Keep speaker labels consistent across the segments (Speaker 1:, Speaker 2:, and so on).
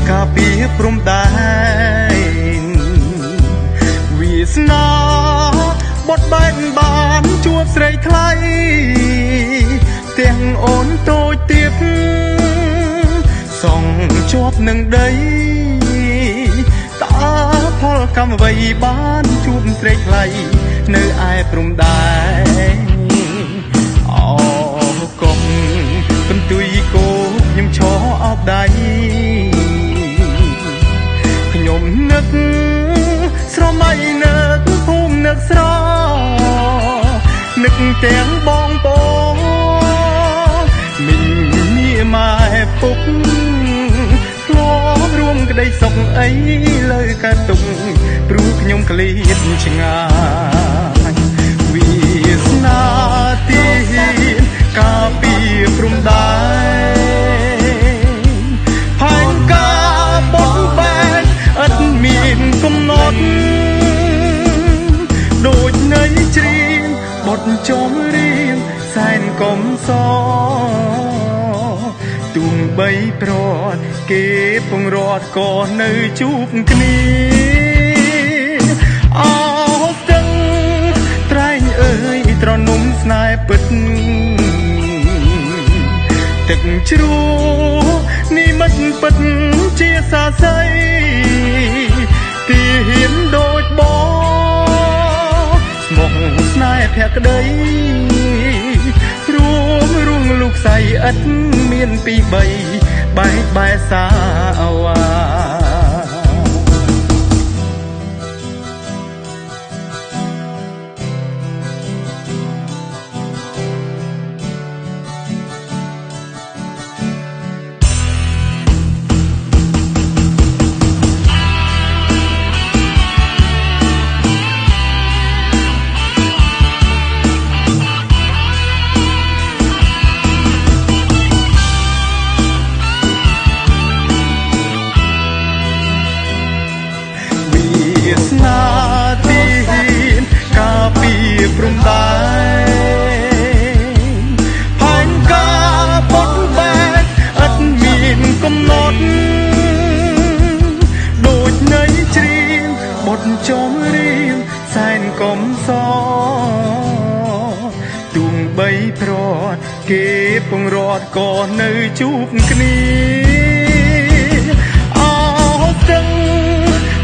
Speaker 1: ការពីព្រំដែនវាសនាបត់បែនបានជួបស្រីថ្លៃទាំងអូនតូចទៀតសងជាប់នឹងដីតើផលកម្មអ្វីបានជួបស្រីថ្លៃនៅឯព្រំដែនអូកុំបន្ទុយគោខ្ញុំឈរអោបដៃខ្ញុំនឹកស្រមៃនឹកភូមិនឹកស្រនឹកទាំងបងប្អូនមីងមាម៉ែពុកធ្លាប់រួមក្តីសុខអីលើកើតទុកព្រោះខ្ញុំក្លៀតឆ្ងាយវាសនាទីការពីព្រំដែនផែនការបត់បែនឥតមានកំណត់ដូចនៃច្រៀងបទចំរៀងសែនកំសទុំបីប្រត់គេពងរត់ក៏នៅជួបគ្នាអោទឹកត្រែងអើយត្រនំស្នេហ៍ពិតទឹកជ្រោះនេះមិនពិតជាសាស័យទីហ៊ានដូចបងស្មុកស្នេហ៍ភក្តីរួមលោកស្អីឥតមានពី3បែកបែសាអវ៉ាព្រំដែនផែនការបត់បែនឥតមានកំណត់ដូចនៃច្រៀងបទចំរៀងសែនកំសទុំបីប្រត់គេពងរត់ក៏នៅជួបគ្នាអោទឹក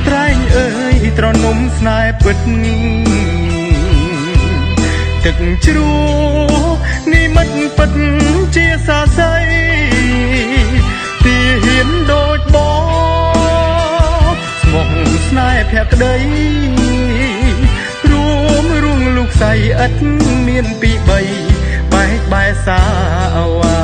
Speaker 1: ត្រែងអើយត្រនំស្នេហ៍ពិតទឹកជ្រោះនេះមិនពិតជាសាស័យទីហ៊ានដូចបងស្មុកស្នេហ៍ភក្តីរួមលោកស្អីឥតមានពី3បែកបែសាអវ៉ា